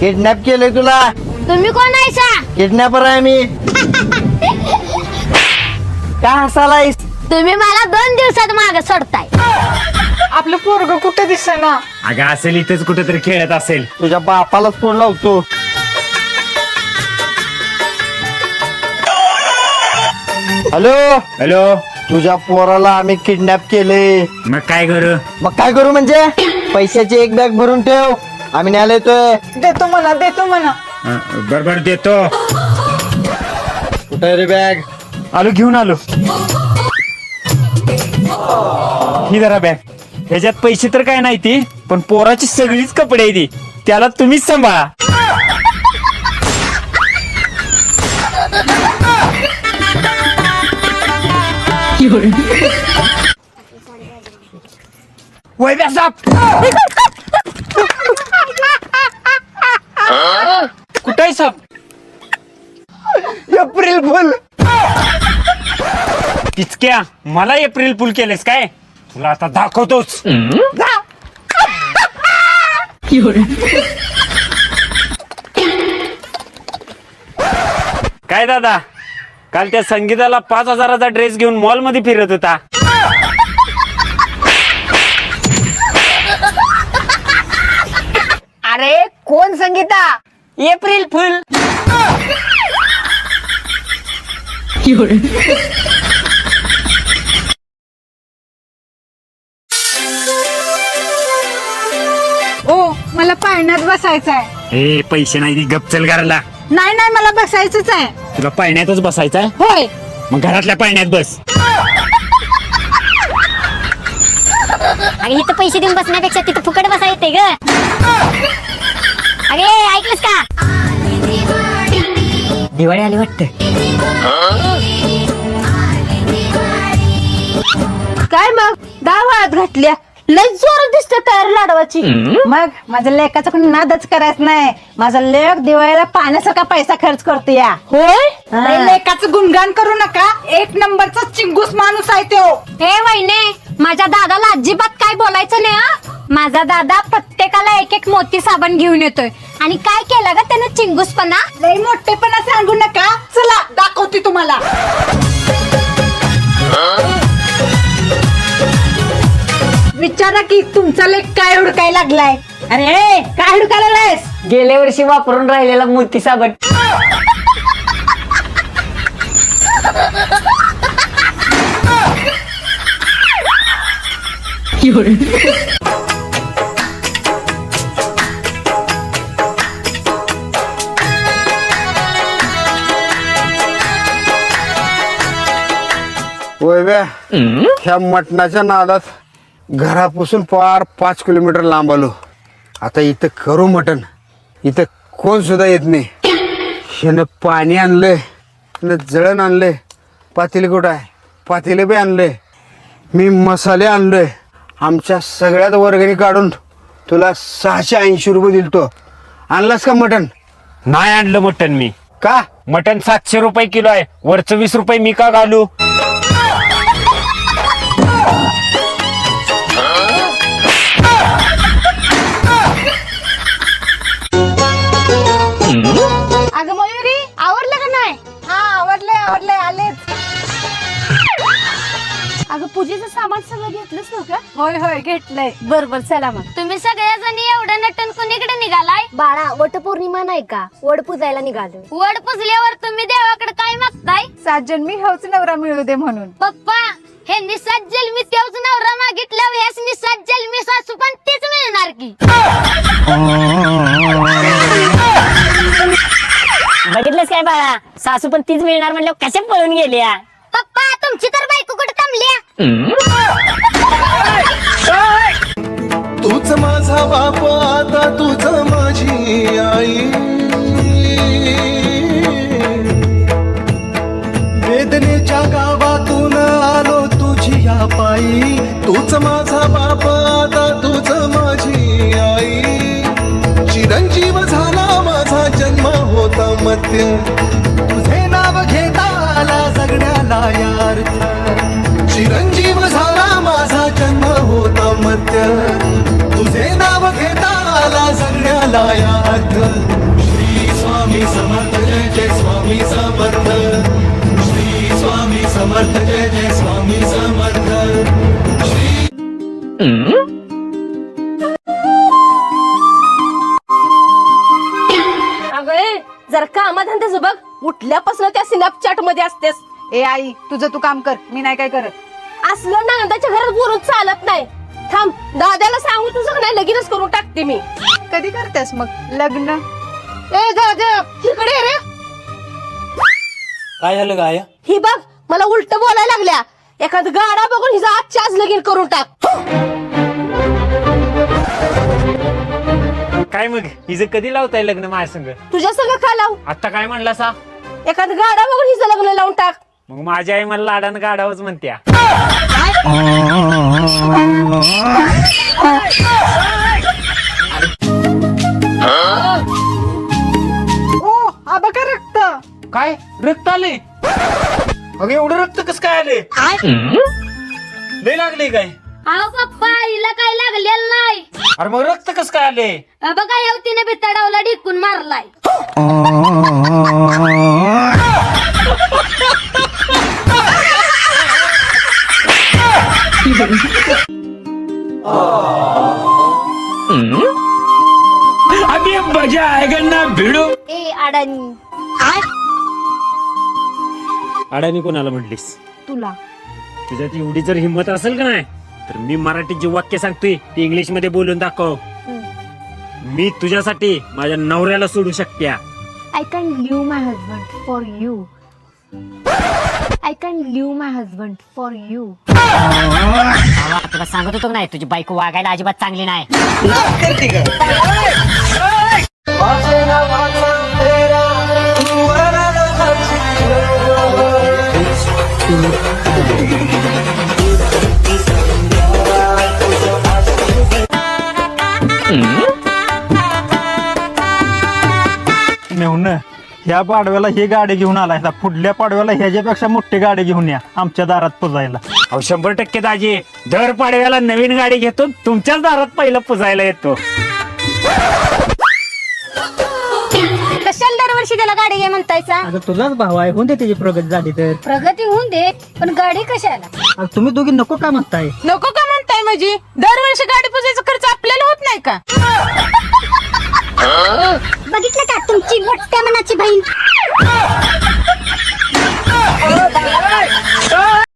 Kidnap केलंय तुला. तुम्ही कोण आहेसा? किडनॅपर आहे मी. का हसालायस? तुम्ही मला 2 दिवसात मागे सोडताय. आपलं पोरग कुठे दिसेना. अगं असेल इथेच कुठेतरी खेळत असेल. तुझ्या बापालाच फोन लावतो. Hello hello. तुझ्या पोराला आम्ही किडनॅप केले. मग काय करू? मग काय करू म्हणजे? पैशाची एक बॅग भरून ठेव, आम्ही न्यायला येतोय. देतो म्हणा. बरोबर देतो. कुठे रे बॅग? आलो घेऊन आलो. ही जरा बॅग. ह्याच्यात पैसे तर काय नाही ती, पण पोराची सगळीच कपडे आहे ती. त्याला तुम्हीच सांभाळा. वैभ्या साप. कुठं आहे साप? April fool. तिचक्या मला एप्रिल फुल केलेस काय? तुला आता दाखवतोच. काय दादा, काल त्या संगीताला 5,000चा ड्रेस घेऊन मॉल मध्ये फिरत होता. अरे कोण संगीता? April fool. ओ मला पाळण्यात बसायचं आहे. हे पैसे नाही ती गपचल घराला. नाही मला बसायचंच आहे. तुला पाळण्यातच बसायचं आहे? होय. मग घरातल्या पाळण्यात बस. अरे इथं पैसे देऊन बसण्यापेक्षा तिथं फुकट बसा येते ग. अरे ऐकलंस का? दिवाळी आली वाटतं. काय मग 10 वाळत घातल्या. लय जोरात दिसते तयार लाडवाची. मग माझ्या लेकाचा कोणी नादच करायचं नाही. माझा लेक दिवाळीला पाण्यासारखा पैसा खर्च करतो या. होय. लेकाचं गुणगान करू नका. 1 नंबरचा चिंगूस माणूस आहे तो. हे वहिने, माझ्या दादाला अजिबात काय बोलायचं नाही हा. माझा दादा प्रत्येकाला एक मोती साबण घेऊन येतोय. आणि काय केलं ग त्यानं चिंगूसपणा? लय मोठेपणा सांगू नका. चला दाखवते तुम्हाला. विचारा की तुमचा लेक काय हुडकाय लागलाय. अरे काय हुडकायला लागलायस? गेल्या वर्षी वापरून राहिलेला मोती साबण. वैभ्या, ह्या मटणाच्या नादात घरापासून पार 5 किलोमीटर लांब आलो. आता इथं करू मटण. इथं कोण सुद्धा येत नाही. ह्यानं पाणी आणलंय, ह्यानं जळण आणलंय. पातेलं कुठं आहे? पातेलं बी आणलंय. मी मसाले आणलोय. आमच्या सगळ्यात वर्गणी काढून तुला 680 रुपये दिलतो. आणलास का मटण? नाही आणलं मटण मी. का? मटण 700 रुपये किलो आहे. वरचं 20 रुपये मी का घालू? अगं मयुरी, आवरलं का नाही? हा आवडले आलेच. अगं पूजेचं सामान सगळं घेतलंच नव्हतं? होय घेतलंय. बरोबर चला मग. तुम्ही सगळ्याजणी एवढं नटन कुणीकडे निघालाय? बाळा, वटपौर्णिमा नाही का? वड पुजायला निघालो. वड पुजल्यावर तुम्ही देवाकडे काय मागताय? 7 जन्मी हौच नवरा मिळू दे म्हणून. पप्पा, हे निसात जन्मी तेवच नवरा मागितल्यावर ह्याच निसात जन्मी सासू पण तीच मिळणार की. बघितलंस काय बाळा, सासू पण तीच मिळणार म्हणल्यावर कशा पळून गेल्या. पप्पा, तुमची तर बायको कुठे थांबल्या? तूच माझा बाप, आता तूच माझी आई. वेदनेच्या गावातून आलो तुझी या पायी. तूच माझा बाप, आता तूच माझी आई. चिरंजीव झाला माझा जन्म होता मध्य. तुझे नाव घेता आला जगण्याला यार. चिरंजीव झाला माझा जन्म होता मध्य. तुझे नाव घेता आला सगळ्याला याद श्री स्वामी समर्थ जय जय स्वामी समर्थ श्री स्वामी समर्थ जय जय स्वामी समर्थ अगं जर कामाधंद्याचं बघ उठल्यापासून त्या स्नॅपचॅट मध्ये असतेस. ए आई तुझं तू काम कर, मी नाही काय करत. असलं नांदाच्या घरात बोलून चालत नाही. थांब दादाला सांगू तुझं नाही लगीनच करून टाकते मी. कधी करतेस मग लग्न? ए दादा तिकडे रे. काय झालं काय ही बघ मला उलट बोलायला लागल्या. एखाद गाडा बघून हिचा आजच्या आज लगीन करून टाक. काय मग हिचं कधी लावताय लग्न माझ्या संग? तुझ्या सगळं का लावू? आता काय म्हणला सा? एखाद गाडा बघून हिचं लग्न लावून टाक. मग माझी आई मला लाडानं गाडावच म्हणत्या. ओ आबा काय रक्त? काय रक्त आले? अगं एवढं रक्त कस काय आले? लय लागले काय? अहो पप्पा हिला काय लागलेलं नाही. अरे मग रक्त कस काय आले? बघा येवतीने बितडावला ढिकून मारलाय. अभी मजा आएगा ना भिडो. ए अडाणी अडाणी कोणाला म्हटलीस? तुला तुझ्यात एवढी जर हिंमत असेल का नाही तर मी मराठीत जे वाक्य सांगतोय ते इंग्लिश मध्ये बोलून दाखव. मी तुझ्यासाठी माझ्या नवऱ्याला सोडू शकते. I can leave my husband for you. I can leave my husband for you. तुला सांगत होतो नाही तुझी बायको वागायला अजिबात चांगली नाही. मेहुण ह्या पाडव्याला ही गाडी घेऊन आलाय, आता पुढल्या पाडव्याला ह्याच्यापेक्षा मोठी गाडी घेऊन या आमच्या दारात पुजायला. अहो 100% दाजी, दर पाडव्याला नवीन गाडी घेतो, तुमच्याच दारात पहिलं पुजायला येतो. कशाला दरवर्षी त्याला गाडी घे म्हणतायचा? अगं तुझाच भाव आहे, होऊन दे त्याची प्रगती झाली तर. प्रगती होऊन दे पण गाडी कशाला? अगं तुम्ही दोघी नको का म्हणताय? नको का म्हणताय म्हणजे दरवर्षी गाडी पुजायचा खर्च आपल्याला होत नाही का? बघितलं का तुमची मोठ्या मनाची बहीण?